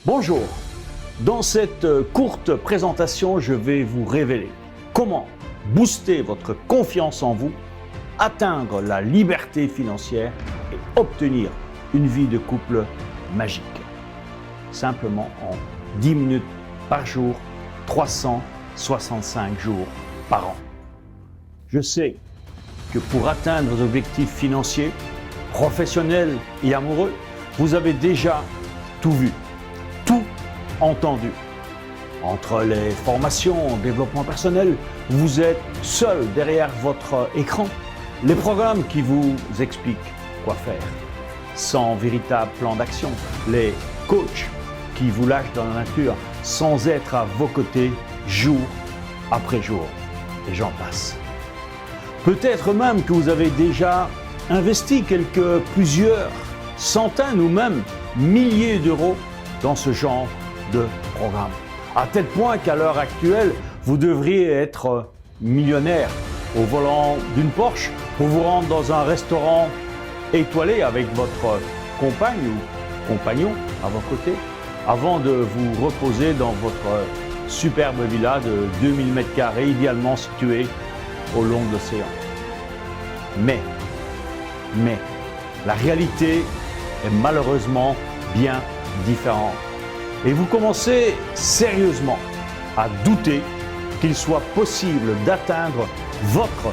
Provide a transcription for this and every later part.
Bonjour, dans cette courte présentation, je vais vous révéler comment booster votre confiance en vous, atteindre la liberté financière et obtenir une vie de couple magique. Simplement en 10 minutes par jour, 365 jours par an. Je sais que pour atteindre vos objectifs financiers, professionnels et amoureux, vous avez déjà tout vu, tout entendu. Entre les formations en développement personnel, vous êtes seul derrière votre écran. Les programmes qui vous expliquent quoi faire, sans véritable plan d'action. Les coachs qui vous lâchent dans la nature sans être à vos côtés jour après jour. Et j'en passe. Peut-être même que vous avez déjà investi plusieurs centaines ou même milliers d'euros dans ce genre de programme. À tel point qu'à l'heure actuelle, vous devriez être millionnaire au volant d'une Porsche pour vous rendre dans un restaurant étoilé avec votre compagne ou compagnon à vos côtés, avant de vous reposer dans votre superbe villa de 2000 m², idéalement située au long de l'océan. Mais, la réalité est malheureusement bien différente. Et vous commencez sérieusement à douter qu'il soit possible d'atteindre votre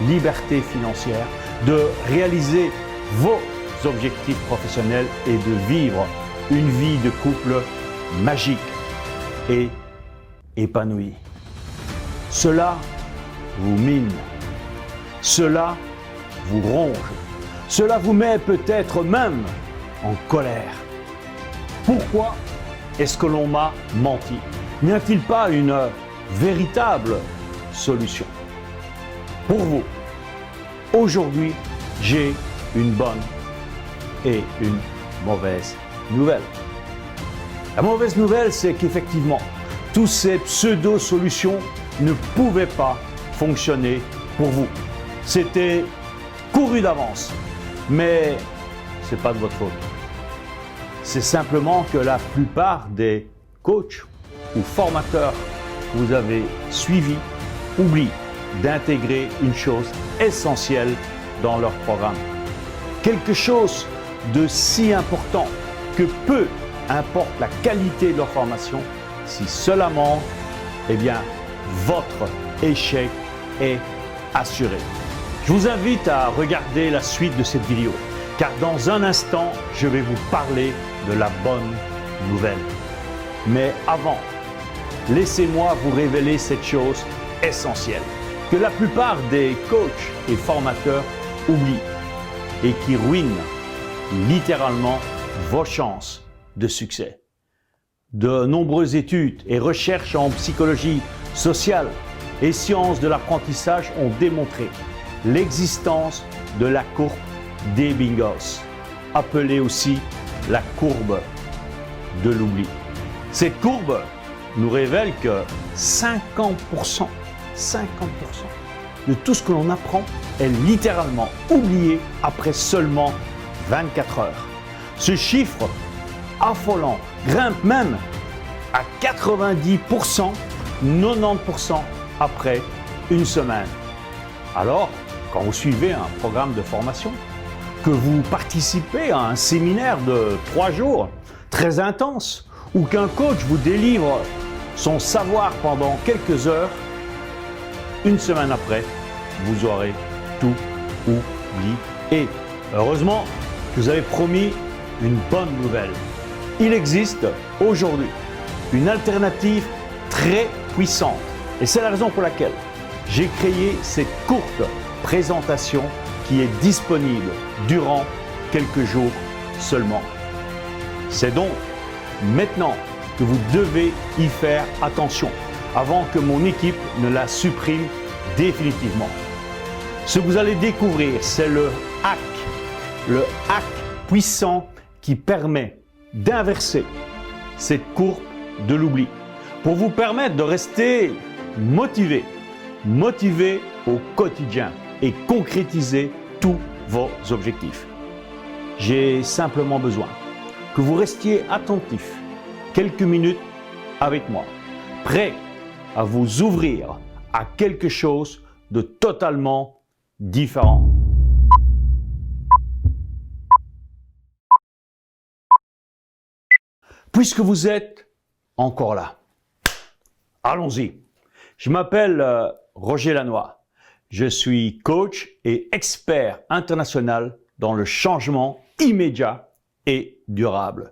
liberté financière, de réaliser vos objectifs professionnels et de vivre une vie de couple magique et épanouie. Cela vous mine, cela vous ronge, cela vous met peut-être même en colère. Pourquoi est-ce que l'on m'a menti? N'y a-t-il pas une véritable solution? Pour vous, aujourd'hui, j'ai une bonne et une mauvaise nouvelle. La mauvaise nouvelle, c'est qu'effectivement, toutes ces pseudo-solutions ne pouvaient pas fonctionner pour vous. C'était couru d'avance, mais ce n'est pas de votre faute. C'est simplement que la plupart des coachs ou formateurs que vous avez suivis oublient d'intégrer une chose essentielle dans leur programme. Quelque chose de si important que peu importe la qualité de leur formation, si cela manque, eh bien, votre échec est assuré. Je vous invite à regarder la suite de cette vidéo, car dans un instant, je vais vous parler de la bonne nouvelle. Mais avant, laissez-moi vous révéler cette chose essentielle que la plupart des coachs et formateurs oublient et qui ruine littéralement vos chances de succès. De nombreuses études et recherches en psychologie sociale et sciences de l'apprentissage ont démontré l'existence de la courbe d'Ebbinghaus, appelée aussi la courbe de l'oubli. Cette courbe nous révèle que 50% de tout ce que l'on apprend est littéralement oublié après seulement 24 heures. Ce chiffre affolant grimpe même à 90%, 90% après une semaine. Alors, quand vous suivez un programme de formation, que vous participez à un séminaire de 3 jours très intense, ou qu'un coach vous délivre son savoir pendant quelques heures, une semaine après, vous aurez tout oublié. Heureusement, je vous avais promis une bonne nouvelle. Il existe aujourd'hui une alternative très puissante. Et c'est la raison pour laquelle j'ai créé cette courte présentation qui est disponible durant quelques jours seulement. C'est donc maintenant que vous devez y faire attention avant que mon équipe ne la supprime définitivement. Ce que vous allez découvrir, c'est le hack puissant qui permet d'inverser cette courbe de l'oubli pour vous permettre de rester motivé au quotidien et concrétiser tous vos objectifs. J'ai simplement besoin que vous restiez attentif quelques minutes avec moi, prêt à vous ouvrir à quelque chose de totalement différent. Puisque vous êtes encore là, allons-y. Je m'appelle Roger Lannoy. Je suis coach et expert international dans le changement immédiat et durable.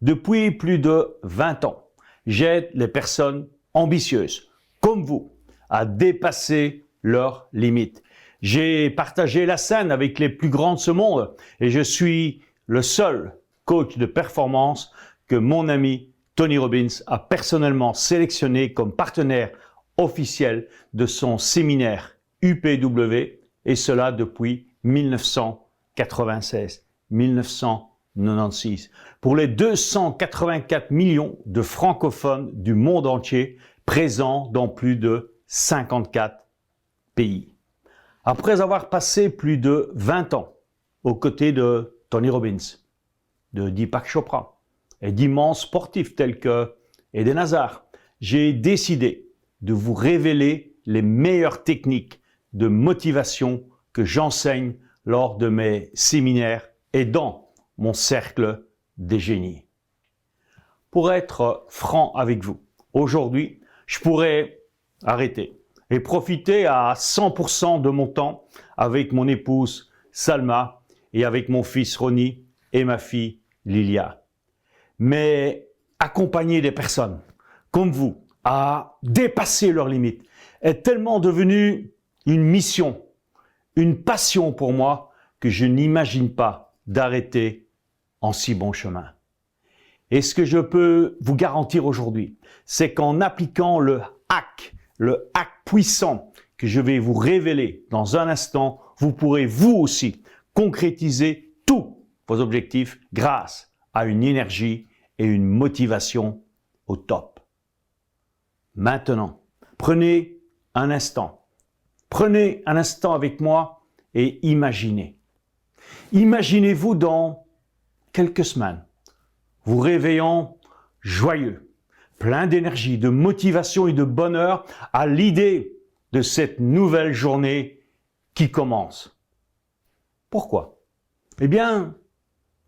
Depuis plus de 20 ans, j'aide les personnes ambitieuses, comme vous, à dépasser leurs limites. J'ai partagé la scène avec les plus grands de ce monde et je suis le seul coach de performance que mon ami Tony Robbins a personnellement sélectionné comme partenaire officiel de son séminaire UPW, et cela depuis 1996. Pour les 284 millions de francophones du monde entier présents dans plus de 54 pays. Après avoir passé plus de 20 ans aux côtés de Tony Robbins, de Deepak Chopra et d'immenses sportifs tels que Eden Hazard, j'ai décidé de vous révéler les meilleures techniques de motivation que j'enseigne lors de mes séminaires et dans mon cercle des génies. Pour être franc avec vous, aujourd'hui, je pourrais arrêter et profiter à 100% de mon temps avec mon épouse Salma et avec mon fils Ronnie et ma fille Lilia. Mais accompagner des personnes comme vous à dépasser leurs limites est tellement devenu une mission, une passion pour moi que je n'imagine pas d'arrêter en si bon chemin. Et ce que je peux vous garantir aujourd'hui, c'est qu'en appliquant le hack puissant que je vais vous révéler dans un instant, vous pourrez vous aussi concrétiser tous vos objectifs grâce à une énergie et une motivation au top. Maintenant, prenez un instant avec moi et imaginez. Imaginez-vous dans quelques semaines, vous réveillant joyeux, plein d'énergie, de motivation et de bonheur à l'idée de cette nouvelle journée qui commence. Pourquoi? Eh bien,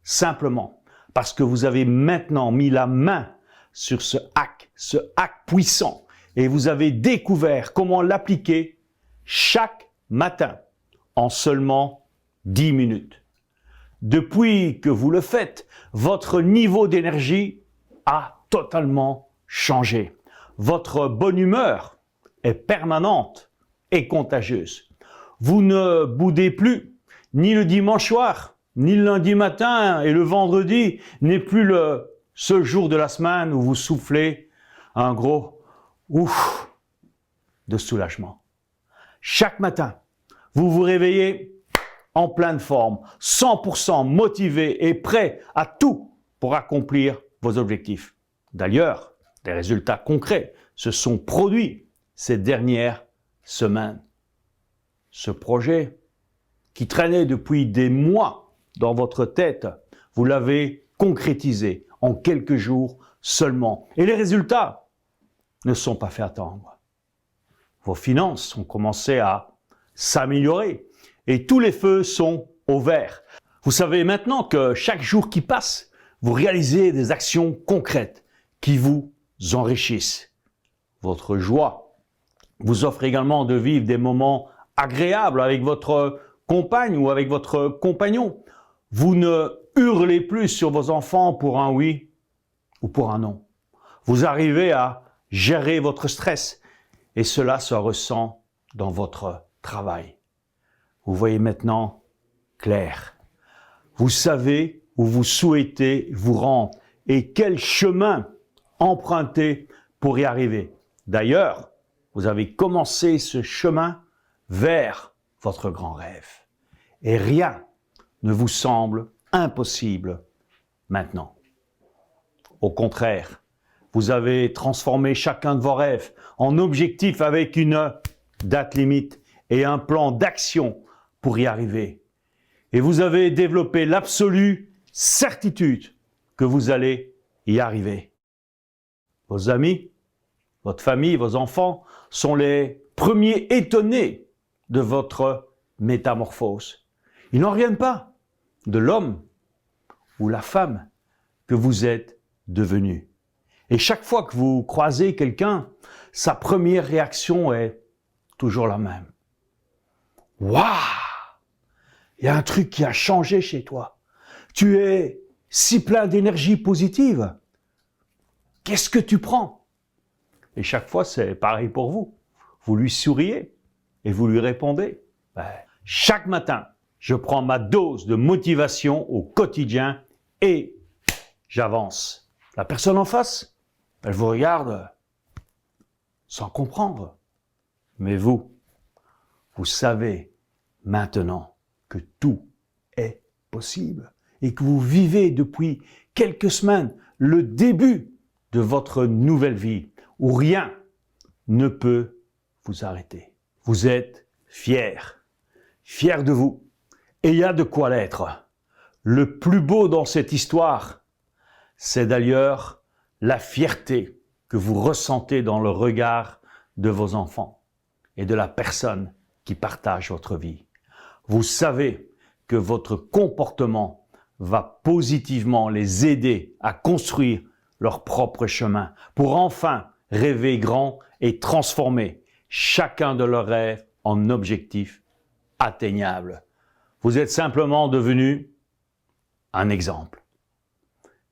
simplement parce que vous avez maintenant mis la main sur ce hack puissant, et vous avez découvert comment l'appliquer chaque matin en seulement 10 minutes. Depuis que vous le faites, votre niveau d'énergie a totalement changé. Votre bonne humeur est permanente et contagieuse. Vous ne boudez plus, ni le dimanche soir, ni le lundi matin, et le vendredi n'est plus le seul jour de la semaine où vous soufflez un gros ouf de soulagement. Chaque matin, vous vous réveillez en pleine forme, 100% motivé et prêt à tout pour accomplir vos objectifs. D'ailleurs, des résultats concrets se sont produits ces dernières semaines. Ce projet qui traînait depuis des mois dans votre tête, vous l'avez concrétisé en quelques jours seulement. Et les résultats ne sont pas fait attendre. Vos finances ont commencé à s'améliorer et tous les feux sont au vert. Vous savez maintenant que chaque jour qui passe, vous réalisez des actions concrètes qui vous enrichissent. Votre joie vous offre également de vivre des moments agréables avec votre compagne ou avec votre compagnon. Vous ne hurlez plus sur vos enfants pour un oui ou pour un non. Vous arrivez à gérer votre stress et cela se ressent dans votre travail. Vous voyez maintenant clair. Vous savez où vous souhaitez vous rendre et quel chemin emprunter pour y arriver. D'ailleurs, vous avez commencé ce chemin vers votre grand rêve. Et rien ne vous semble impossible maintenant. Au contraire, vous avez transformé chacun de vos rêves en objectifs avec une date limite et un plan d'action pour y arriver. Et vous avez développé l'absolue certitude que vous allez y arriver. vos amis, votre famille, vos enfants sont les premiers étonnés de votre métamorphose. Ils n'en reviennent pas de l'homme ou la femme que vous êtes devenu. Et chaque fois que vous croisez quelqu'un, sa première réaction est toujours la même. Waouh! Il y a un truc qui a changé chez toi. Tu es si plein d'énergie positive. Qu'est-ce que tu prends? Et chaque fois, c'est pareil pour vous. Vous lui souriez et vous lui répondez. Chaque matin, je prends ma dose de motivation au quotidien et j'avance. La personne en face, elle vous regarde sans comprendre. Mais vous savez maintenant que tout est possible et que vous vivez depuis quelques semaines le début de votre nouvelle vie où rien ne peut vous arrêter. Vous êtes fiers de vous et il y a de quoi l'être. Le plus beau dans cette histoire, c'est d'ailleurs la fierté que vous ressentez dans le regard de vos enfants et de la personne qui partage votre vie. Vous savez que votre comportement va positivement les aider à construire leur propre chemin pour enfin rêver grand et transformer chacun de leurs rêves en objectifs atteignables. Vous êtes simplement devenu un exemple.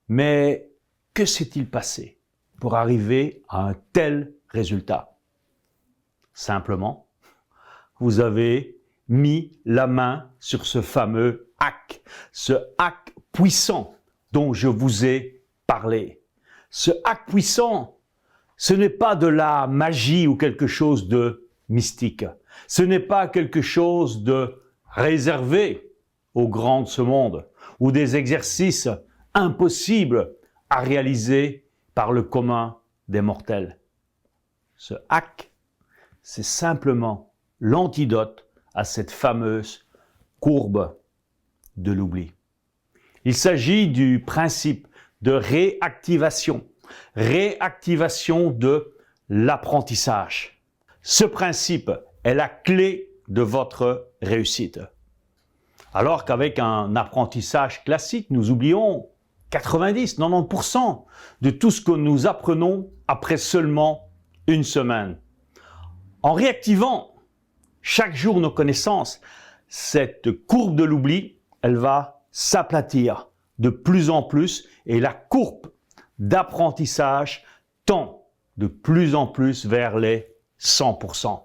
Mais que s'est-il passé pour arriver à un tel résultat? Simplement, vous avez mis la main sur ce fameux hack, ce hack puissant dont je vous ai parlé. Ce hack puissant, ce n'est pas de la magie ou quelque chose de mystique. Ce n'est pas quelque chose de réservé aux grands de ce monde ou des exercices impossibles à réaliser par le commun des mortels. Ce hack, c'est simplement l'antidote à cette fameuse courbe de l'oubli. Il s'agit du principe de réactivation de l'apprentissage. Ce principe est la clé de votre réussite. Alors qu'avec un apprentissage classique, nous oublions 90-90% de tout ce que nous apprenons après seulement une semaine. En réactivant chaque jour nos connaissances, cette courbe de l'oubli, elle va s'aplatir de plus en plus et la courbe d'apprentissage tend de plus en plus vers les 100%.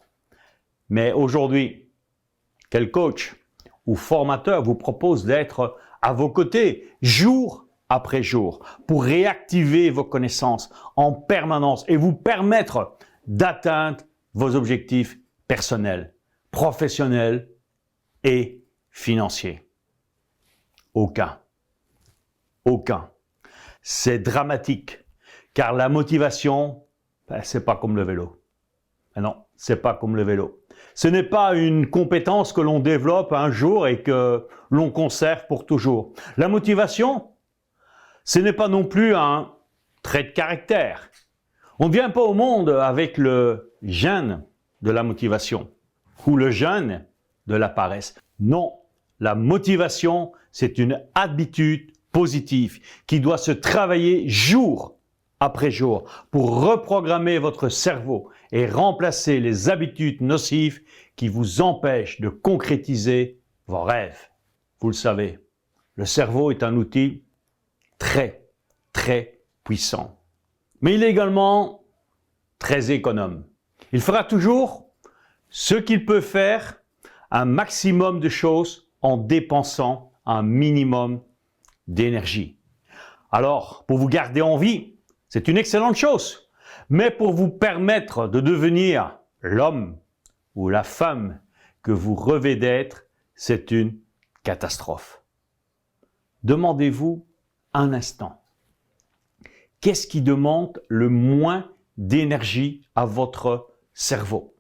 Mais aujourd'hui, quel coach ou formateur vous propose d'être à vos côtés jour après jour pour réactiver vos connaissances en permanence et vous permettre d'atteindre vos objectifs personnels, professionnels et financiers? Aucun. Aucun. C'est dramatique car la motivation, c'est pas comme le vélo. Non, c'est pas comme le vélo. Ce n'est pas une compétence que l'on développe un jour et que l'on conserve pour toujours. La motivation, ce n'est pas non plus un trait de caractère. On ne vient pas au monde avec le gène de la motivation ou le gène de la paresse. Non, la motivation, c'est une habitude positive qui doit se travailler jour après jour pour reprogrammer votre cerveau et remplacer les habitudes nocives qui vous empêchent de concrétiser vos rêves. Vous le savez, le cerveau est un outil très puissant. Mais il est également très économe. Il fera toujours ce qu'il peut faire, un maximum de choses en dépensant un minimum d'énergie. Alors, pour vous garder en vie, c'est une excellente chose. Mais pour vous permettre de devenir l'homme ou la femme que vous rêvez d'être, c'est une catastrophe. Demandez-vous un instant, qu'est-ce qui demande le moins d'énergie à votre cerveau?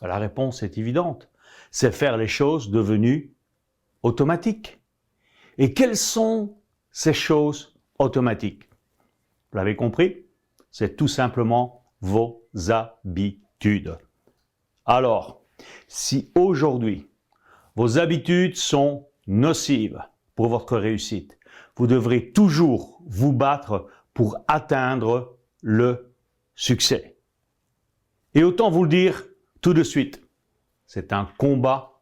La réponse est évidente, c'est faire les choses devenues automatiques. Et quelles sont ces choses automatiques? Vous l'avez compris, c'est tout simplement vos habitudes. Alors, si aujourd'hui, vos habitudes sont nocives pour votre réussite, vous devrez toujours vous battre pour atteindre le succès. Et autant vous le dire tout de suite, c'est un combat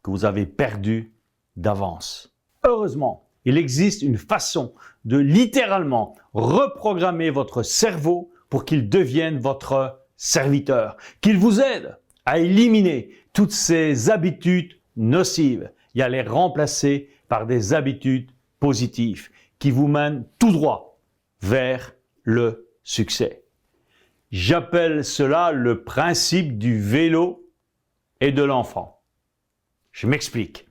que vous avez perdu d'avance. Heureusement, il existe une façon de littéralement reprogrammer votre cerveau pour qu'il devienne votre serviteur, qu'il vous aide à éliminer toutes ces habitudes nocives et à les remplacer par des habitudes positives qui vous mènent tout droit vers le succès. J'appelle cela le principe du vélo et de l'enfant. Je m'explique.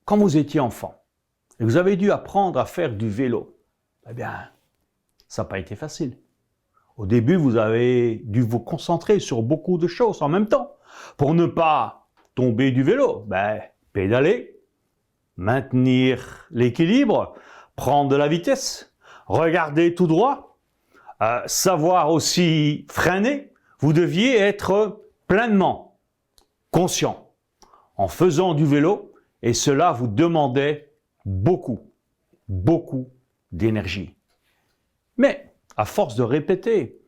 Quand vous étiez enfant et vous avez dû apprendre à faire du vélo, eh bien, ça n'a pas été facile. Au début, vous avez dû vous concentrer sur beaucoup de choses en même temps. Pour ne pas tomber du vélo, pédaler, maintenir l'équilibre, prendre de la vitesse, regarder tout droit, savoir aussi freiner. Vous deviez être pleinement conscient en faisant du vélo et cela vous demandait beaucoup d'énergie. Mais à force de répéter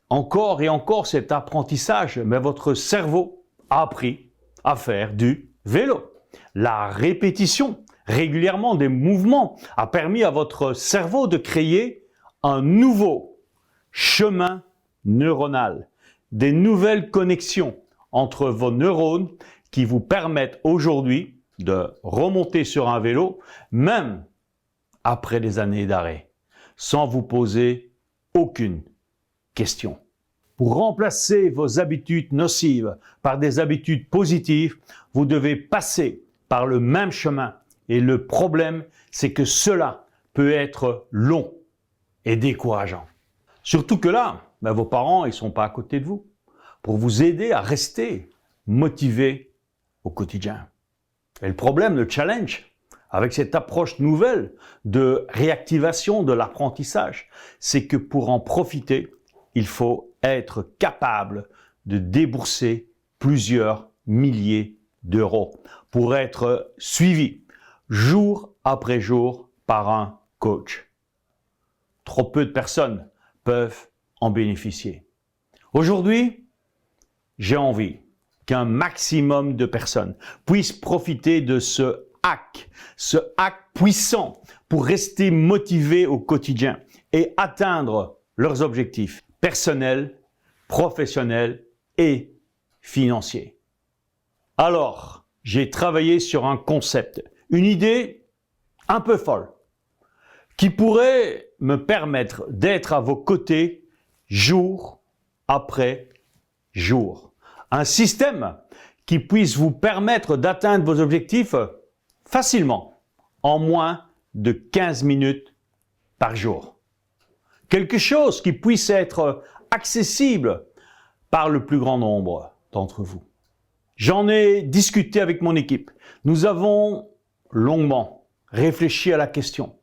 encore et encore cet apprentissage, votre cerveau a appris à faire du vélo. La répétition régulièrement des mouvements a permis à votre cerveau de créer un nouveau chemin neuronal, des nouvelles connexions entre vos neurones qui vous permettent aujourd'hui de remonter sur un vélo, même après des années d'arrêt, sans vous poser aucune question. Pour remplacer vos habitudes nocives par des habitudes positives, vous devez passer par le même chemin. Et le problème, c'est que cela peut être long et décourageant. Surtout que là, vos parents, ils ne sont pas à côté de vous pour vous aider à rester motivé au quotidien. Et le problème, le challenge, avec cette approche nouvelle de réactivation de l'apprentissage, c'est que pour en profiter, il faut être capable de débourser plusieurs milliers d'euros pour être suivi jour après jour par un coach. Trop peu de personnes peuvent en bénéficier. Aujourd'hui, j'ai envie qu'un maximum de personnes puissent profiter de ce hack puissant pour rester motivés au quotidien et atteindre leurs objectifs personnels, professionnels et financiers. Alors, j'ai travaillé sur un concept, une idée un peu folle, qui pourrait me permettre d'être à vos côtés jour après jour. Un système qui puisse vous permettre d'atteindre vos objectifs facilement, en moins de 15 minutes par jour. Quelque chose qui puisse être accessible par le plus grand nombre d'entre vous. J'en ai discuté avec mon équipe. Nous avons longuement réfléchi à la question.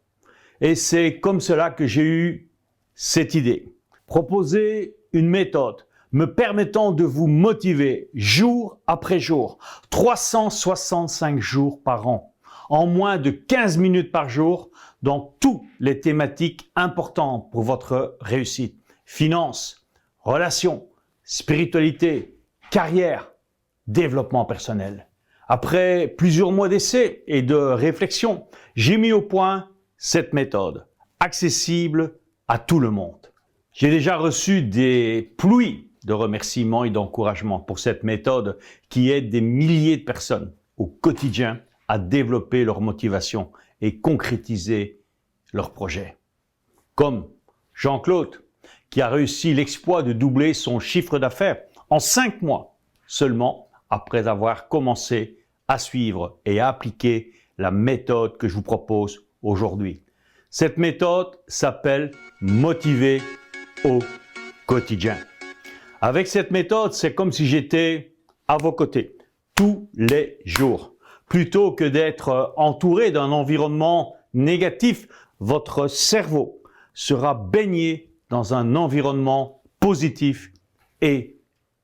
Et c'est comme cela que j'ai eu cette idée. Proposer une méthode me permettant de vous motiver jour après jour, 365 jours par an, en moins de 15 minutes par jour, dans toutes les thématiques importantes pour votre réussite. Finances, relations, spiritualité, carrière, développement personnel. Après plusieurs mois d'essais et de réflexion, j'ai mis au point cette méthode, accessible à tout le monde. J'ai déjà reçu des pluies de remerciements et d'encouragements pour cette méthode qui aide des milliers de personnes au quotidien à développer leur motivation et concrétiser leurs projets. Comme Jean-Claude, qui a réussi l'exploit de doubler son chiffre d'affaires en 5 mois seulement après avoir commencé à suivre et à appliquer la méthode que je vous propose aujourd'hui. Cette méthode s'appelle Motiver au quotidien. Avec cette méthode, c'est comme si j'étais à vos côtés tous les jours. Plutôt que d'être entouré d'un environnement négatif, votre cerveau sera baigné dans un environnement positif et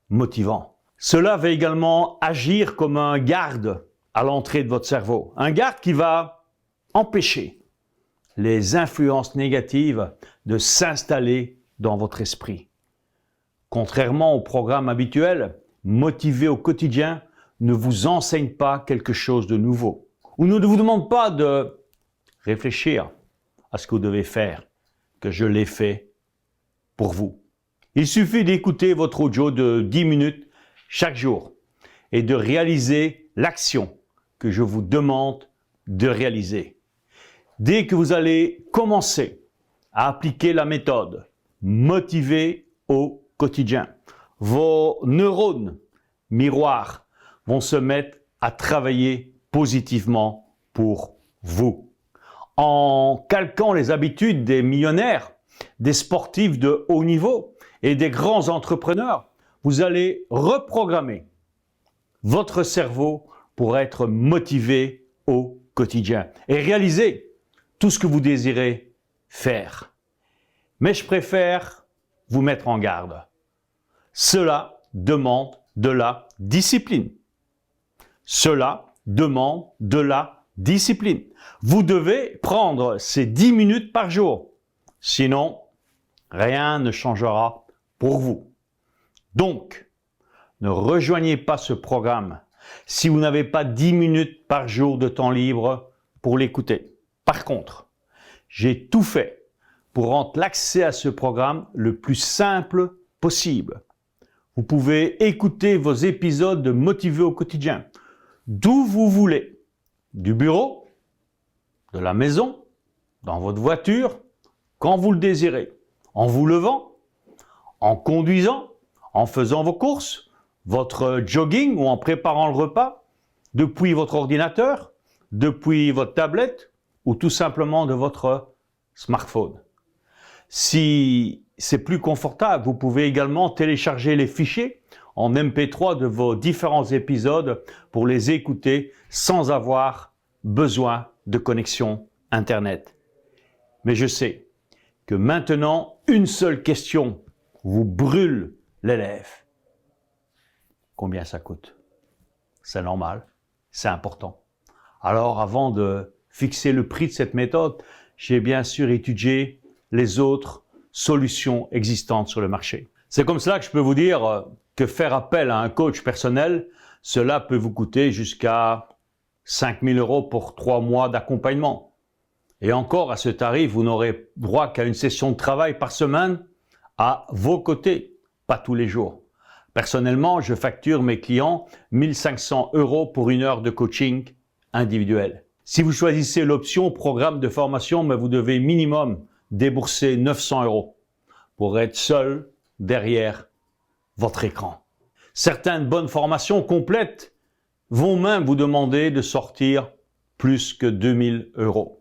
motivant. Cela va également agir comme un garde à l'entrée de votre cerveau. Un garde qui va empêcher les influences négatives de s'installer dans votre esprit. Contrairement au programme habituel, Motiver au quotidien ne vous enseigne pas quelque chose de nouveau ou ne vous demande pas de réfléchir à ce que vous devez faire, que je l'ai fait pour vous. Il suffit d'écouter votre audio de 10 minutes chaque jour et de réaliser l'action que je vous demande de réaliser. Dès que vous allez commencer à appliquer la méthode Motiver au quotidien, vos neurones miroirs vont se mettre à travailler positivement pour vous. En calquant les habitudes des millionnaires, des sportifs de haut niveau et des grands entrepreneurs, vous allez reprogrammer votre cerveau pour être motivé au quotidien et réaliser tout ce que vous désirez faire. Mais je préfère vous mettre en garde. Cela demande de la discipline. Cela demande de la discipline. Vous devez prendre ces 10 minutes par jour. Sinon, rien ne changera pour vous. Donc, ne rejoignez pas ce programme si vous n'avez pas 10 minutes par jour de temps libre pour l'écouter. Par contre, j'ai tout fait pour rendre l'accès à ce programme le plus simple possible. Vous pouvez écouter vos épisodes de Motiver au quotidien, d'où vous voulez, du bureau, de la maison, dans votre voiture, quand vous le désirez, en vous levant, en conduisant, en faisant vos courses, votre jogging ou en préparant le repas, depuis votre ordinateur, depuis votre tablette ou tout simplement de votre smartphone. Si c'est plus confortable, vous pouvez également télécharger les fichiers en MP3 de vos différents épisodes pour les écouter sans avoir besoin de connexion Internet. Mais je sais que maintenant, une seule question vous brûle les lèvres. Combien ça coûte? C'est normal, c'est important. Alors, avant de fixer le prix de cette méthode, j'ai bien sûr étudié les autres solutions existantes sur le marché. C'est comme cela que je peux vous dire que faire appel à un coach personnel, cela peut vous coûter jusqu'à 5 000 € pour 3 mois d'accompagnement. Et encore, à ce tarif, vous n'aurez droit qu'à une session de travail par semaine à vos côtés, pas tous les jours. Personnellement, je facture mes clients 1 500 € pour 1 heure de coaching individuel. Si vous choisissez l'option programme de formation, mais vous devez minimum débourser 900 € pour être seul derrière votre écran. Certaines bonnes formations complètes vont même vous demander de sortir plus que 2 000 €.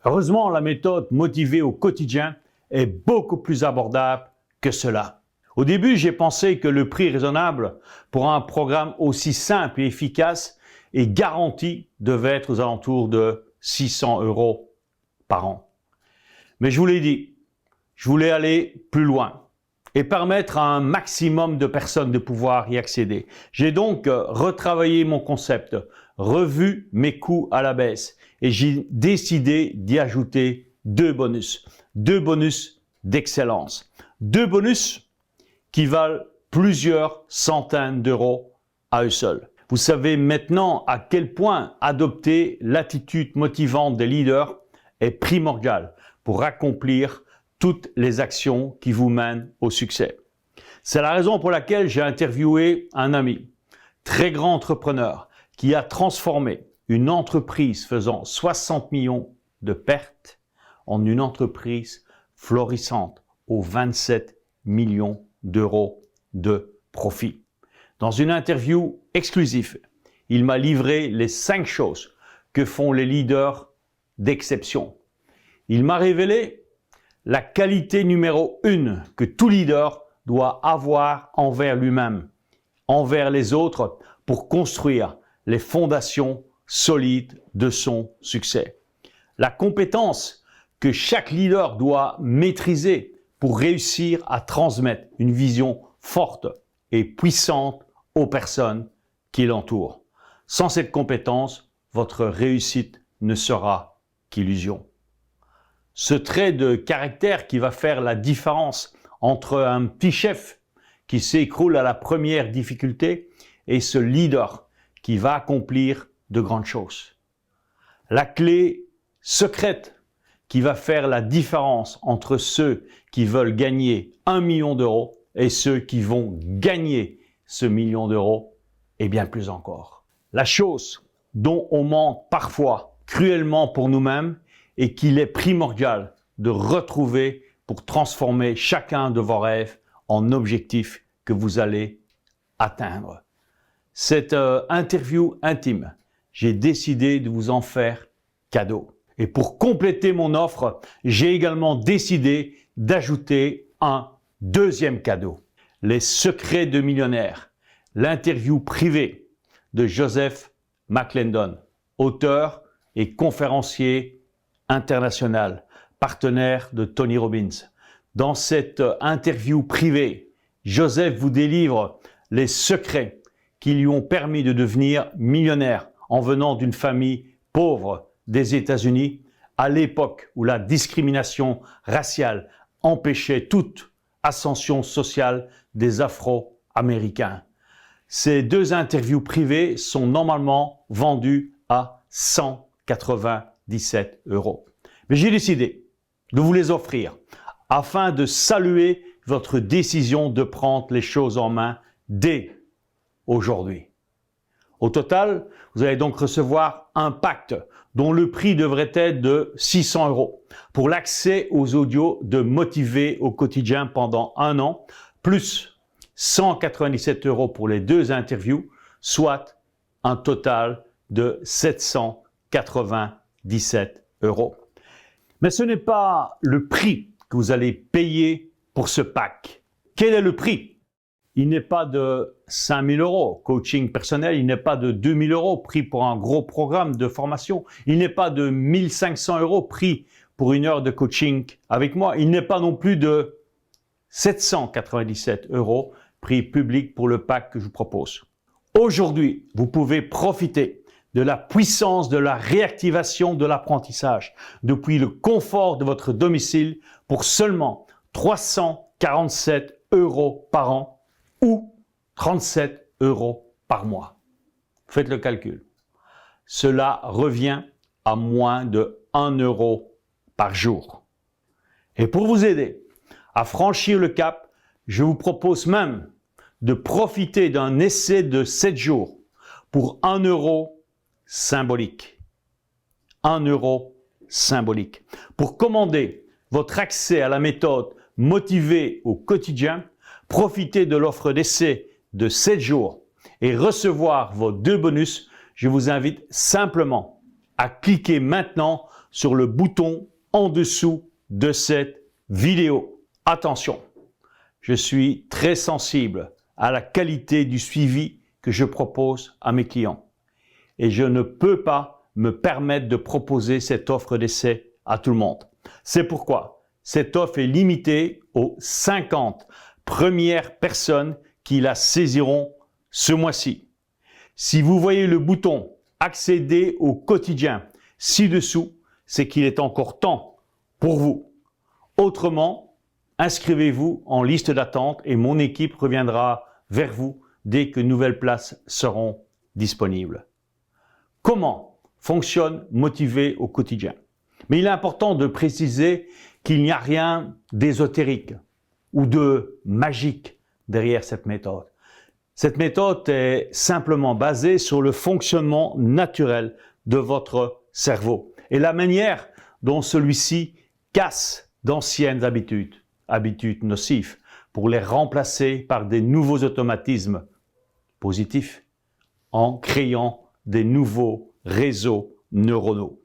Heureusement, la méthode Motiver au quotidien est beaucoup plus abordable que cela. Au début, j'ai pensé que le prix raisonnable pour un programme aussi simple et efficace et garanti devait être aux alentours de 600 € par an. Mais je vous l'ai dit, je voulais aller plus loin et permettre à un maximum de personnes de pouvoir y accéder. J'ai donc retravaillé mon concept, revu mes coûts à la baisse et j'ai décidé d'y ajouter 2 bonus. 2 bonus d'excellence. 2 bonus qui valent plusieurs centaines d'euros à eux seuls. Vous savez maintenant à quel point adopter l'attitude motivante des leaders est primordial pour accomplir toutes les actions qui vous mènent au succès. C'est la raison pour laquelle j'ai interviewé un ami, très grand entrepreneur, qui a transformé une entreprise faisant 60 millions de pertes en une entreprise florissante aux 27 millions d'euros de profit. Dans une interview exclusive, il m'a livré les 5 choses que font les leaders d'exception. Il m'a révélé la qualité numéro 1 que tout leader doit avoir envers lui-même, envers les autres, pour construire les fondations solides de son succès. La compétence que chaque leader doit maîtriser pour réussir à transmettre une vision forte et puissante aux personnes qui l'entourent. Sans cette compétence, votre réussite ne sera qu'illusion. Ce trait de caractère qui va faire la différence entre un petit chef qui s'écroule à la première difficulté et ce leader qui va accomplir de grandes choses. La clé secrète qui va faire la différence entre ceux qui veulent gagner 1 million d'euros et ceux qui vont gagner ce million d'euros et bien plus encore. La chose dont on manque parfois cruellement pour nous-mêmes et qu'il est primordial de retrouver pour transformer chacun de vos rêves en objectifs que vous allez atteindre. Cette interview intime, j'ai décidé de vous en faire cadeau. Et pour compléter mon offre, j'ai également décidé d'ajouter un deuxième cadeau. Les secrets de millionnaires, l'interview privée de Joseph McClendon, auteur et conférencier international, partenaire de Tony Robbins. Dans cette interview privée, Joseph vous délivre les secrets qui lui ont permis de devenir millionnaire en venant d'une famille pauvre des États-Unis à l'époque où la discrimination raciale empêchait toute ascension sociale des Afro-Américains. Ces deux interviews privées sont normalement vendues à 197 €. Mais j'ai décidé de vous les offrir afin de saluer votre décision de prendre les choses en main dès aujourd'hui. Au total, vous allez donc recevoir un pacte dont le prix devrait être de 600 € pour l'accès aux audios de Motiver au quotidien pendant 1 an, plus 197 € pour les 2 interviews, soit un total de 797 €. Mais ce n'est pas le prix que vous allez payer pour ce pack. Quel est le prix? Il n'est pas de 5 000 € coaching personnel, il n'est pas de 2 000 € prix pour un gros programme de formation, il n'est pas de 1 500 € prix pour 1 heure de coaching avec moi, il n'est pas non plus de 797 € prix public pour le pack que je vous propose. Aujourd'hui, vous pouvez profiter de la puissance de la réactivation de l'apprentissage depuis le confort de votre domicile pour seulement 347 € par an ou 37 € par mois. Faites le calcul. Cela revient à moins de 1 € par jour. Et pour vous aider à franchir le cap, je vous propose même de profiter d'un essai de 7 jours pour 1 € symbolique. 1 € symbolique. Pour commander votre accès à la méthode Motiver au quotidien, profitez de l'offre d'essai de 7 jours et recevoir vos 2 bonus, je vous invite simplement à cliquer maintenant sur le bouton en dessous de cette vidéo. Attention, je suis très sensible à la qualité du suivi que je propose à mes clients et je ne peux pas me permettre de proposer cette offre d'essai à tout le monde. C'est pourquoi cette offre est limitée aux 50 premières personnes qui la saisiront ce mois-ci. Si vous voyez le bouton « Accéder au quotidien » ci-dessous, c'est qu'il est encore temps pour vous. Autrement, inscrivez-vous en liste d'attente et mon équipe reviendra vers vous dès que de nouvelles places seront disponibles. Comment fonctionne Motiver au quotidien? Mais il est important de préciser qu'il n'y a rien d'ésotérique ou de magique derrière cette méthode. Cette méthode est simplement basée sur le fonctionnement naturel de votre cerveau et la manière dont celui-ci casse d'anciennes habitudes nocives, pour les remplacer par des nouveaux automatismes positifs en créant des nouveaux réseaux neuronaux.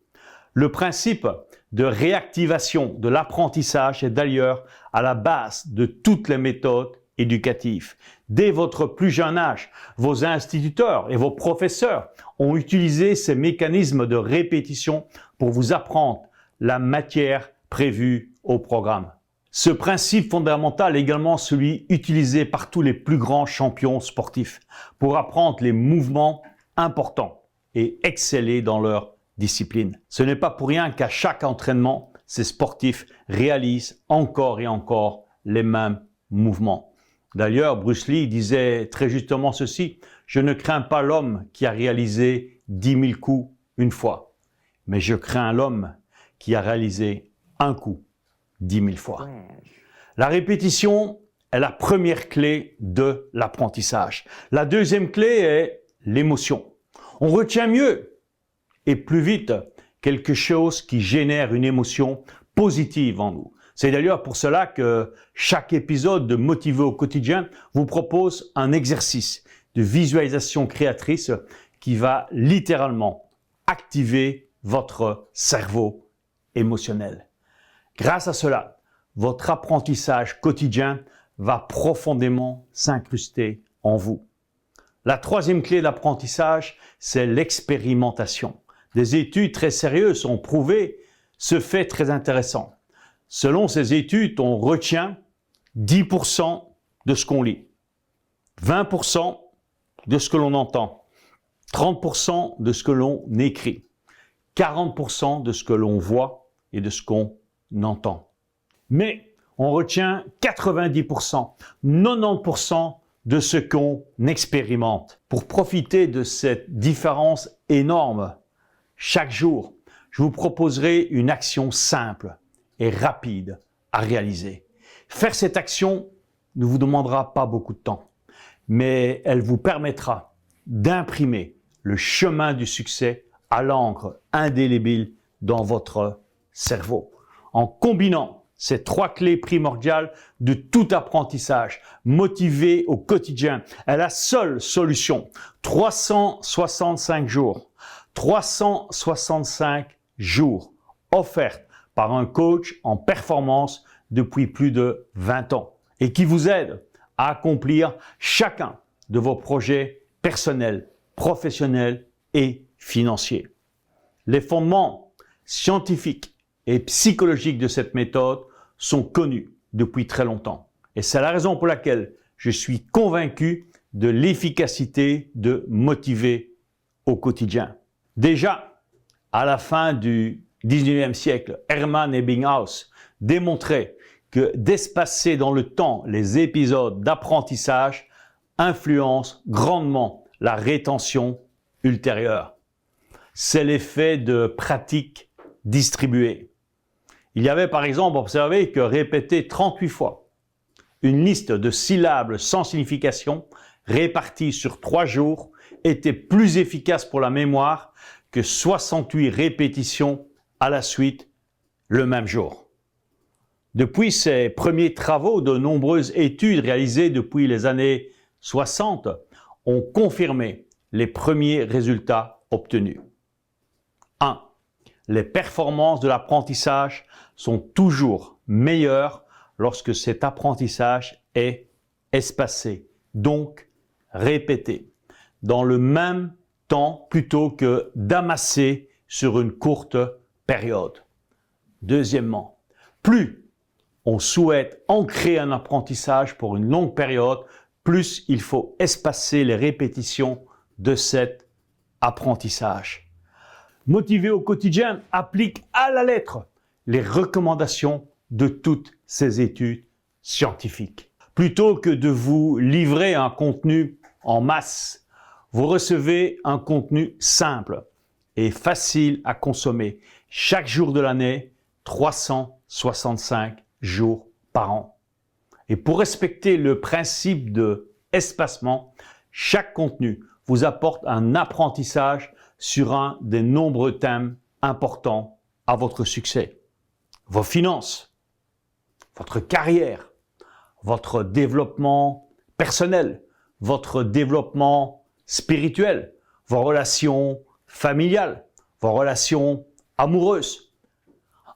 Le principe de réactivation de l'apprentissage est d'ailleurs à la base de toutes les méthodes éducatives. Dès votre plus jeune âge, vos instituteurs et vos professeurs ont utilisé ces mécanismes de répétition pour vous apprendre la matière prévue au programme. Ce principe fondamental est également celui utilisé par tous les plus grands champions sportifs pour apprendre les mouvements importants et exceller dans leur discipline. Ce n'est pas pour rien qu'à chaque entraînement, ces sportifs réalisent encore et encore les mêmes mouvements. D'ailleurs, Bruce Lee disait très justement ceci: « Je ne crains pas l'homme qui a réalisé 10 000 coups une fois, mais je crains l'homme qui a réalisé un coup 10 000 fois. » La répétition est la première clé de l'apprentissage. La deuxième clé est l'émotion. On retient mieux et plus vite quelque chose qui génère une émotion positive en nous. C'est d'ailleurs pour cela que chaque épisode de Motiver au quotidien vous propose un exercice de visualisation créatrice qui va littéralement activer votre cerveau émotionnel. Grâce à cela, votre apprentissage quotidien va profondément s'incruster en vous. La troisième clé d'apprentissage, c'est l'expérimentation. Des études très sérieuses ont prouvé ce fait très intéressant. Selon ces études, on retient 10% de ce qu'on lit, 20% de ce que l'on entend, 30% de ce que l'on écrit, 40% de ce que l'on voit et de ce qu'on entend. Mais on retient 90%, 90% de ce qu'on expérimente. Pour profiter de cette différence énorme, chaque jour, je vous proposerai une action simple et rapide à réaliser. Faire cette action ne vous demandera pas beaucoup de temps, mais elle vous permettra d'imprimer le chemin du succès à l'encre indélébile dans votre cerveau. En combinant ces trois clés primordiales de tout apprentissage, motivé au quotidien, est la seule solution. 365 jours. 365 jours offerts par un coach en performance depuis plus de 20 ans et qui vous aide à accomplir chacun de vos projets personnels, professionnels et financiers. Les fondements scientifiques et psychologiques de cette méthode sont connus depuis très longtemps. Et c'est la raison pour laquelle je suis convaincu de l'efficacité de motiver au quotidien. Déjà, à la fin du 19e siècle, Hermann Ebbinghaus démontrait que d'espacer dans le temps les épisodes d'apprentissage influence grandement la rétention ultérieure. C'est l'effet de pratique distribuée. Il y avait par exemple observé que répéter 38 fois une liste de syllabes sans signification répartie sur 3 jours était plus efficace pour la mémoire que 68 répétitions à la suite le même jour. Depuis ces premiers travaux, de nombreuses études réalisées depuis les années 60 ont confirmé les premiers résultats obtenus. 1. Les performances de l'apprentissage sont toujours meilleures lorsque cet apprentissage est espacé, donc répété, dans le même temps plutôt que d'amasser sur une courte période. Deuxièmement, plus on souhaite ancrer un apprentissage pour une longue période, plus il faut espacer les répétitions de cet apprentissage. Motiver au quotidien applique à la lettre les recommandations de toutes ces études scientifiques. Plutôt que de vous livrer un contenu en masse, vous recevez un contenu simple et facile à consommer chaque jour de l'année, 365 jours par an. Et pour respecter le principe de espacement, chaque contenu vous apporte un apprentissage sur un des nombreux thèmes importants à votre succès. Vos finances, votre carrière, votre développement personnel, votre développement spirituel, vos relations familiales, vos relations amoureuses.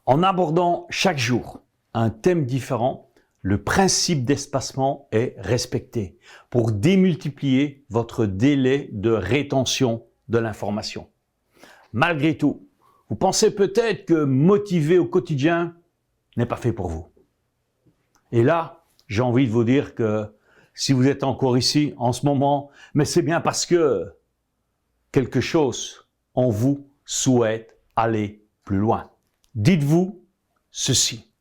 En abordant chaque jour un thème différent, le principe d'espacement est respecté pour démultiplier votre délai de rétention de l'information. Malgré tout, vous pensez peut-être que motiver au quotidien n'est pas fait pour vous. Et là, j'ai envie de vous dire que si vous êtes encore ici en ce moment, mais c'est bien parce que quelque chose en vous souhaite aller plus loin. Dites-vous ceci.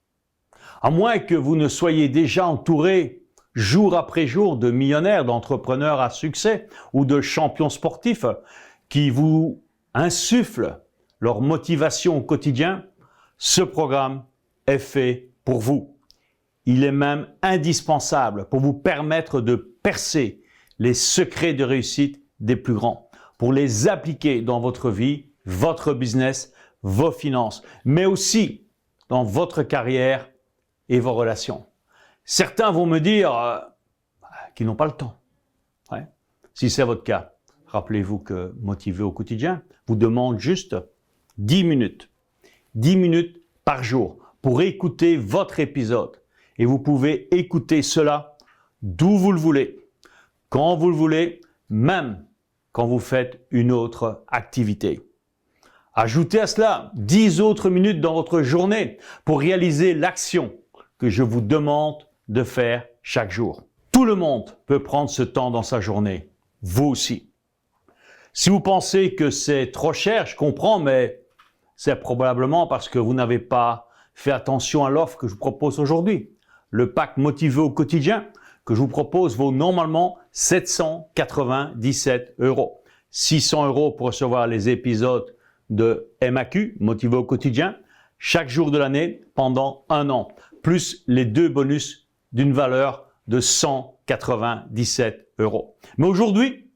À moins que vous ne soyez déjà entouré jour après jour de millionnaires, d'entrepreneurs à succès ou de champions sportifs qui vous insufflent leur motivation au quotidien, ce programme est fait pour vous. Il est même indispensable pour vous permettre de percer les secrets de réussite des plus grands, pour les appliquer dans votre vie, votre business, vos finances, mais aussi dans votre carrière et vos relations. Certains vont me dire qu'ils n'ont pas le temps. Ouais. Si c'est votre cas, rappelez-vous que Motiver au quotidien vous demande juste 10 minutes. 10 minutes par jour pour écouter votre épisode. Et vous pouvez écouter cela d'où vous le voulez, quand vous le voulez, même quand vous faites une autre activité. Ajoutez à cela 10 autres minutes dans votre journée pour réaliser l'action que je vous demande de faire chaque jour. Tout le monde peut prendre ce temps dans sa journée, vous aussi. Si vous pensez que c'est trop cher, je comprends, mais c'est probablement parce que vous n'avez pas fait attention à l'offre que je vous propose aujourd'hui. Le pack Motiver au quotidien que je vous propose vaut normalement 797 €. 600 € pour recevoir les épisodes de MAQ, Motiver au quotidien, chaque jour de l'année pendant 1 an, plus les 2 bonus d'une valeur de 197 €. Mais aujourd'hui,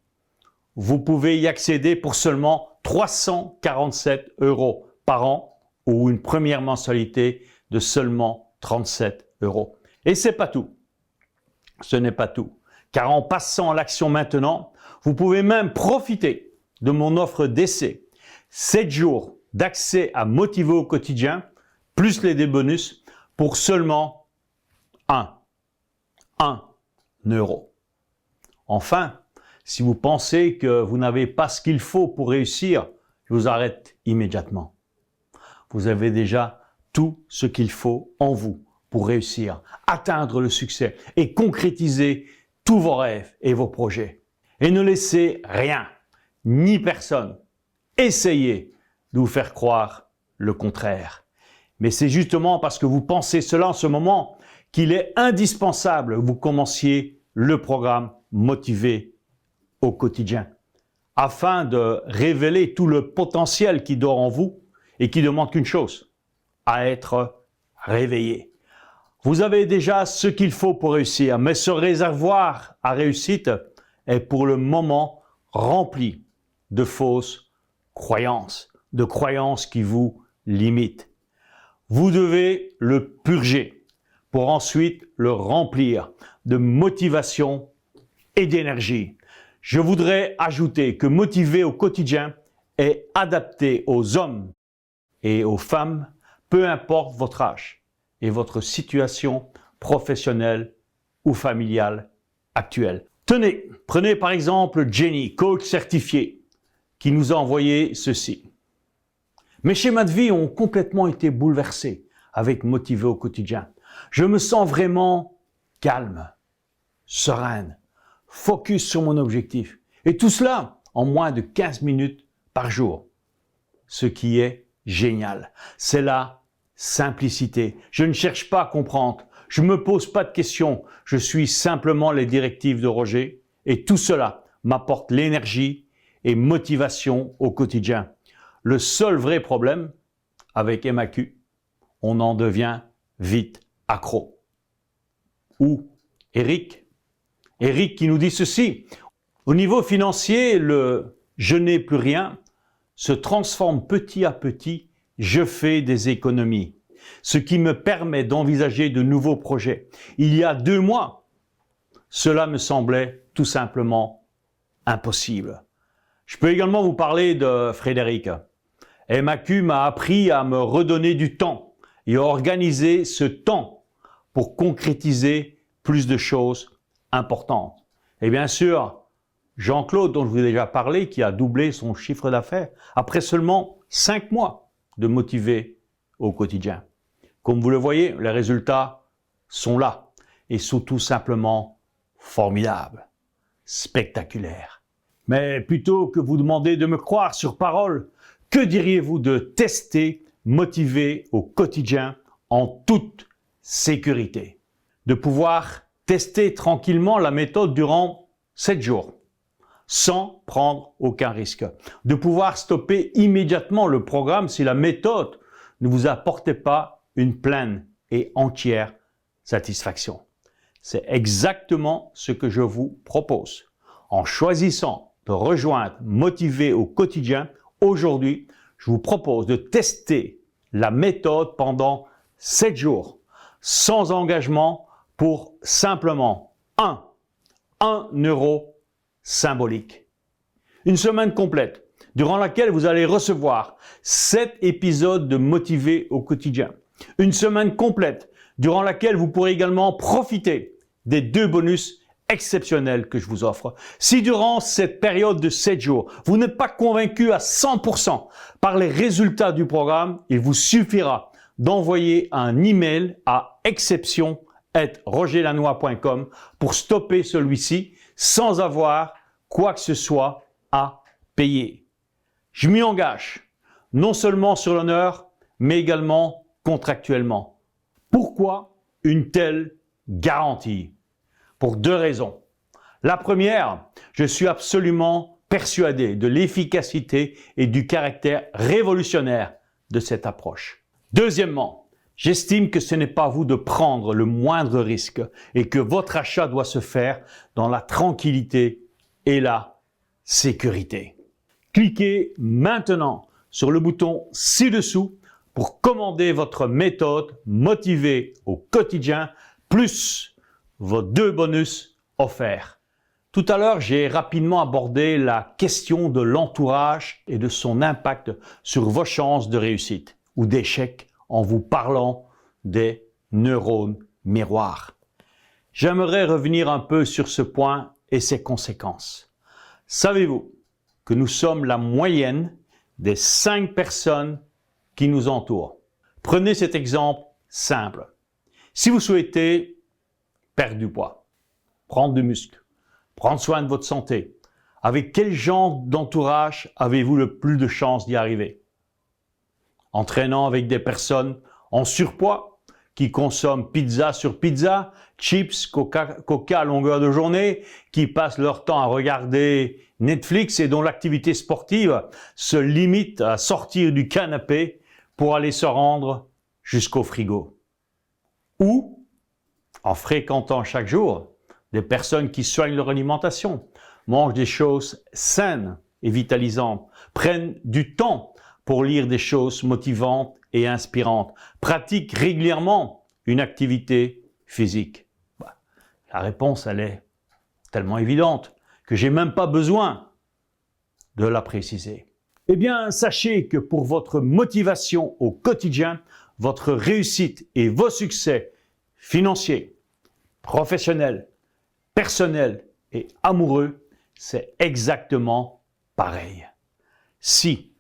vous pouvez y accéder pour seulement 347 € par an ou une première mensualité de seulement 37 €. Et c'est pas tout. Ce n'est pas tout. Car en passant à l'action maintenant, vous pouvez même profiter de mon offre d'essai. 7 jours d'accès à Motiver au quotidien, plus les deux bonus, pour seulement 1 €. Enfin, si vous pensez que vous n'avez pas ce qu'il faut pour réussir, je vous arrête immédiatement. Vous avez déjà tout ce qu'il faut en vous pour réussir, atteindre le succès et concrétiser tous vos rêves et vos projets. Et ne laissez rien, ni personne, essayer de vous faire croire le contraire. Mais c'est justement parce que vous pensez cela en ce moment qu'il est indispensable que vous commenciez le programme Motiver au quotidien, afin de révéler tout le potentiel qui dort en vous et qui demande qu'une chose, à être réveillé. Vous avez déjà ce qu'il faut pour réussir, mais ce réservoir à réussite est pour le moment rempli de fausses croyances, de croyances qui vous limitent. Vous devez le purger pour ensuite le remplir de motivation et d'énergie. Je voudrais ajouter que Motiver au quotidien est adapté aux hommes et aux femmes, peu importe votre âge et votre situation professionnelle ou familiale actuelle. Tenez, prenez par exemple Jenny, coach certifié, qui nous a envoyé ceci. Mes schémas de vie ont complètement été bouleversés avec Motiver au quotidien. Je me sens vraiment calme, sereine, focus sur mon objectif. Et tout cela en moins de 15 minutes par jour. Ce qui est génial, c'est la simplicité. Je ne cherche pas à comprendre. Je ne me pose pas de questions. Je suis simplement les directives de Roger. Et tout cela m'apporte l'énergie et motivation au quotidien. Le seul vrai problème avec MAQ, on en devient vite accro. Ou Eric qui nous dit ceci. Au niveau financier, le « je n'ai plus rien » se transforme petit à petit « je fais des économies », ce qui me permet d'envisager de nouveaux projets. Il y a 2 mois, cela me semblait tout simplement impossible. Je peux également vous parler de Frédéric. MAQ m'a appris à me redonner du temps et à organiser ce temps pour concrétiser plus de choses importantes. Et bien sûr, Jean-Claude, dont je vous ai déjà parlé, qui a doublé son chiffre d'affaires après seulement 5 mois de Motiver au quotidien. Comme vous le voyez, les résultats sont là. et surtout simplement formidable, spectaculaire. Mais plutôt que vous demander de me croire sur parole, que diriez-vous de tester, motiver au quotidien en toute sécurité? De pouvoir tester tranquillement la méthode durant 7 jours, sans prendre aucun risque. De pouvoir stopper immédiatement le programme si la méthode ne vous apportait pas une pleine et entière satisfaction. C'est exactement ce que je vous propose. En choisissant de rejoindre Motiver au quotidien, aujourd'hui, je vous propose de tester la méthode pendant 7 jours, sans engagement, pour simplement 1 euro symbolique. Une semaine complète, durant laquelle vous allez recevoir 7 épisodes de Motiver au quotidien. Une semaine complète, durant laquelle vous pourrez également profiter des 2 bonus exceptionnels que je vous offre. Si durant cette période de 7 jours, vous n'êtes pas convaincu à 100% par les résultats du programme, il vous suffira d'envoyer un email à exception@rogerlanois.com pour stopper celui-ci sans avoir quoi que ce soit à payer. Je m'y engage, non seulement sur l'honneur, mais également contractuellement. Pourquoi une telle garantie? Pour 2 raisons. La première, je suis absolument persuadé de l'efficacité et du caractère révolutionnaire de cette approche. Deuxièmement, j'estime que ce n'est pas à vous de prendre le moindre risque et que votre achat doit se faire dans la tranquillité et la sécurité. Cliquez maintenant sur le bouton ci-dessous pour commander votre méthode Motiver au quotidien plus vos 2 bonus offerts. Tout à l'heure, j'ai rapidement abordé la question de l'entourage et de son impact sur vos chances de réussite ou d'échec en vous parlant des neurones miroirs. J'aimerais revenir un peu sur ce point et ses conséquences. Savez-vous que nous sommes la moyenne des 5 personnes qui nous entourent? Prenez cet exemple simple. Si vous souhaitez perdre du poids, prendre du muscle, prendre soin de votre santé, avec quel genre d'entourage avez-vous le plus de chances d'y arriver? Entraînant avec des personnes en surpoids qui consomment pizza sur pizza, chips, coca à longueur de journée, qui passent leur temps à regarder Netflix et dont l'activité sportive se limite à sortir du canapé pour aller se rendre jusqu'au frigo. Ou en fréquentant chaque jour des personnes qui soignent leur alimentation, mangent des choses saines et vitalisantes, prennent du temps pour lire des choses motivantes et inspirantes, pratiquent régulièrement une activité physique. La réponse, elle est tellement évidente que j'ai même pas besoin de la préciser. Eh bien, sachez que pour votre motivation au quotidien, votre réussite et vos succès financiers, professionnels, personnels et amoureux, c'est exactement pareil. Si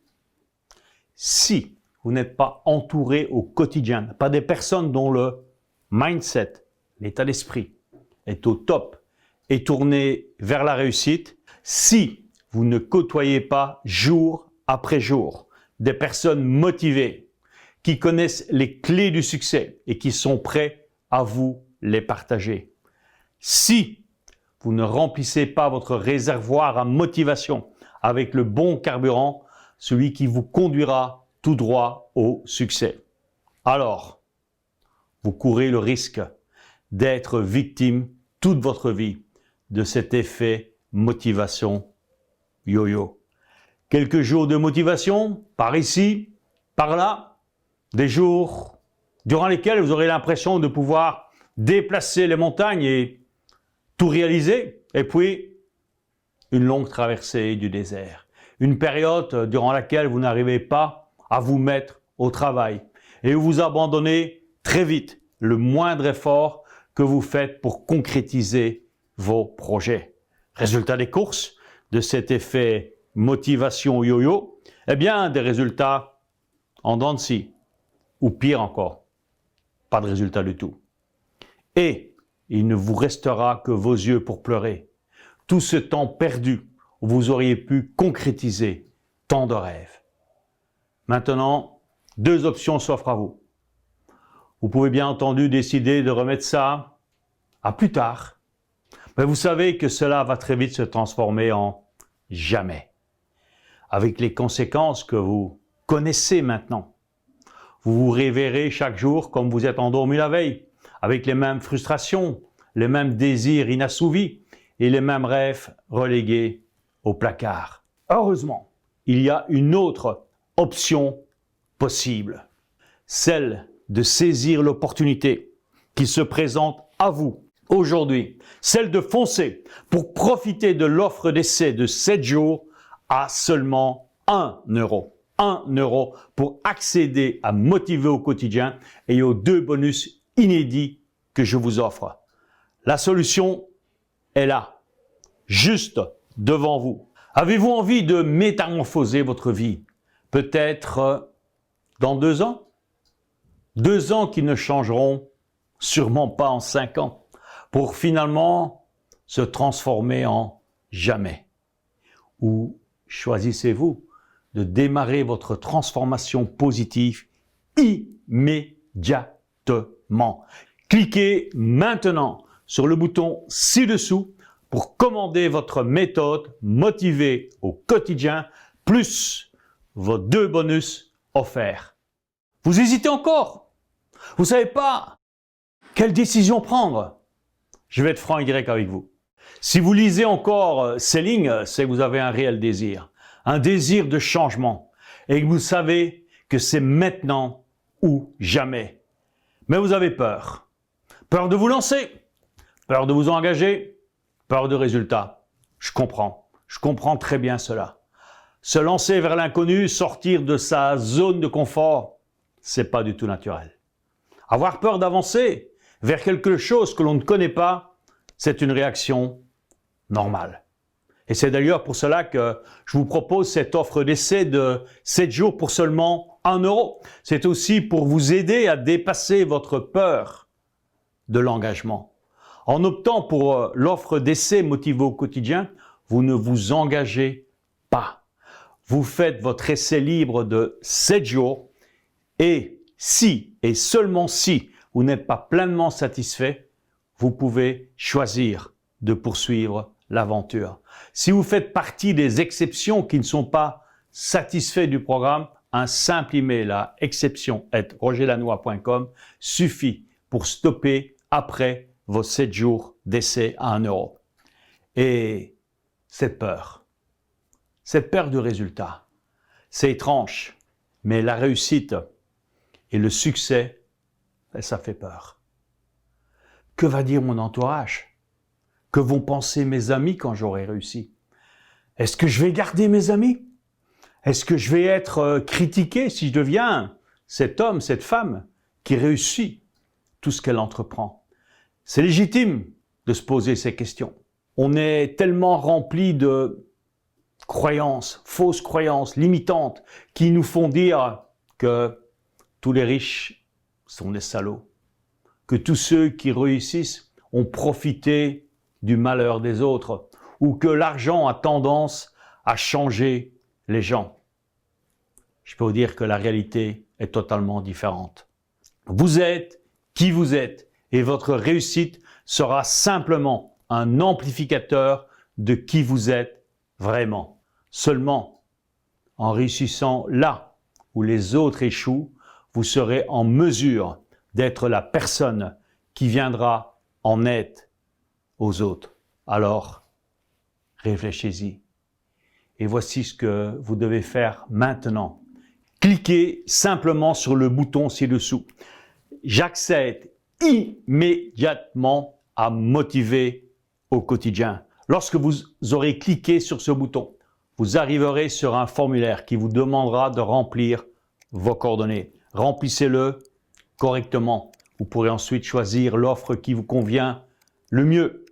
vous n'êtes pas entouré au quotidien, pas des personnes dont le mindset, l'état d'esprit est au top et tourné vers la réussite, si vous ne côtoyez pas jour après jour des personnes motivées qui connaissent les clés du succès et qui sont prêts à vous les partager. Si vous ne remplissez pas votre réservoir à motivation avec le bon carburant, celui qui vous conduira tout droit au succès, alors vous courez le risque d'être victime toute votre vie de cet effet motivation yo-yo. Quelques jours de motivation, par ici, par là, des jours durant lesquels vous aurez l'impression de pouvoir déplacer les montagnes et tout réaliser, et puis une longue traversée du désert. Une période durant laquelle vous n'arrivez pas à vous mettre au travail et où vous abandonnez très vite le moindre effort que vous faites pour concrétiser vos projets. Résultat des courses de cet effet motivation yo-yo, eh bien des résultats en dents de scie, ou pire encore, pas de résultat du tout. Et il ne vous restera que vos yeux pour pleurer. Tout ce temps perdu où vous auriez pu concrétiser tant de rêves. Maintenant, 2 options s'offrent à vous. Vous pouvez bien entendu décider de remettre ça à plus tard. Mais vous savez que cela va très vite se transformer en jamais. Avec les conséquences que vous connaissez maintenant. Vous vous réveillerez chaque jour comme vous êtes endormi la veille, avec les mêmes frustrations, les mêmes désirs inassouvis et les mêmes rêves relégués au placard. Heureusement, il y a une autre option possible, celle de saisir l'opportunité qui se présente à vous aujourd'hui, celle de foncer pour profiter de l'offre d'essai de 7 jours à seulement 1 euro. 1 euro pour accéder à Motiver au quotidien et aux 2 bonus inédits que je vous offre. La solution est là, juste devant vous. Avez-vous envie de métamorphoser votre vie? Peut-être dans 2 ans? 2 ans qui ne changeront sûrement pas en 5 ans, pour finalement se transformer en jamais. Ou choisissez-vous de démarrer votre transformation positive immédiatement. Cliquez maintenant sur le bouton ci-dessous pour commander votre méthode Motiver au quotidien plus vos 2 bonus offerts. Vous hésitez encore? Vous ne savez pas quelle décision prendre? Je vais être franc et direct avec vous. Si vous lisez encore ces lignes, c'est que vous avez un réel désir. Un désir de changement et que vous savez que c'est maintenant ou jamais. Mais vous avez peur. Peur de vous lancer, peur de vous engager, peur de résultats. Je comprends très bien cela. Se lancer vers l'inconnu, sortir de sa zone de confort, c'est pas du tout naturel. Avoir peur d'avancer vers quelque chose que l'on ne connaît pas, c'est une réaction normale. Et c'est d'ailleurs pour cela que je vous propose cette offre d'essai de 7 jours pour seulement 1 euro. C'est aussi pour vous aider à dépasser votre peur de l'engagement. En optant pour l'offre d'essai Motiver au quotidien, vous ne vous engagez pas. Vous faites votre essai libre de 7 jours et si et seulement si vous n'êtes pas pleinement satisfait, vous pouvez choisir de poursuivre l'aventure. Si vous faites partie des exceptions qui ne sont pas satisfaits du programme, un simple email à exception@rogerlanois.com suffit pour stopper après vos 7 jours d'essai à 1 euro. Et cette peur de résultat, c'est étrange, mais la réussite et le succès, ça fait peur. Que va dire mon entourage? Que vont penser mes amis quand j'aurai réussi? Est-ce que je vais garder mes amis? Est-ce que je vais être critiqué si je deviens cet homme, cette femme qui réussit tout ce qu'elle entreprend? C'est légitime de se poser ces questions. On est tellement rempli de croyances, fausses croyances, limitantes, qui nous font dire que tous les riches sont des salauds, que tous ceux qui réussissent ont profité du malheur des autres, ou que l'argent a tendance à changer les gens. Je peux vous dire que la réalité est totalement différente. Vous êtes qui vous êtes et votre réussite sera simplement un amplificateur de qui vous êtes vraiment. Seulement en réussissant là où les autres échouent, vous serez en mesure d'être la personne qui viendra en aide aux autres. Alors, réfléchissez-y. Et voici ce que vous devez faire maintenant. Cliquez simplement sur le bouton ci-dessous. J'accède immédiatement à Motiver au quotidien. Lorsque vous aurez cliqué sur ce bouton, vous arriverez sur un formulaire qui vous demandera de remplir vos coordonnées. Remplissez-le correctement. Vous pourrez ensuite choisir l'offre qui vous convient le mieux.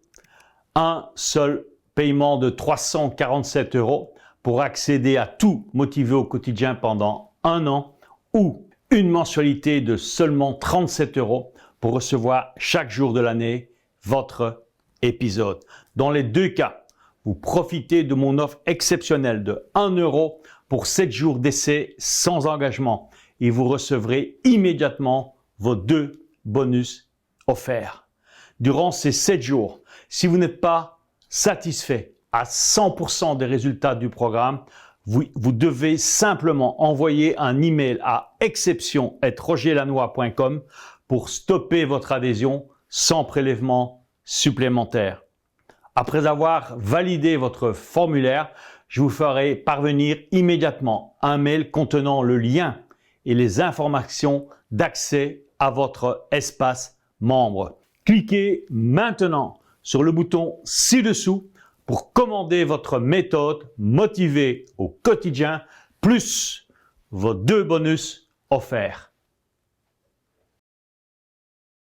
Un seul paiement de 347 € pour accéder à tout Motiver au quotidien pendant 1 an ou une mensualité de seulement 37 € pour recevoir chaque jour de l'année votre épisode. Dans les deux cas, vous profitez de mon offre exceptionnelle de 1 € pour 7 jours d'essai sans engagement et vous recevrez immédiatement vos 2 bonus offerts. Durant ces 7 jours, si vous n'êtes pas satisfait à 100% des résultats du programme, vous devez simplement envoyer un email à exception@rogerlanois.com pour stopper votre adhésion sans prélèvement supplémentaire. Après avoir validé votre formulaire, je vous ferai parvenir immédiatement un mail contenant le lien et les informations d'accès à votre espace membre. Cliquez maintenant sur le bouton ci-dessous pour commander votre méthode motivée au quotidien plus vos 2 bonus offerts.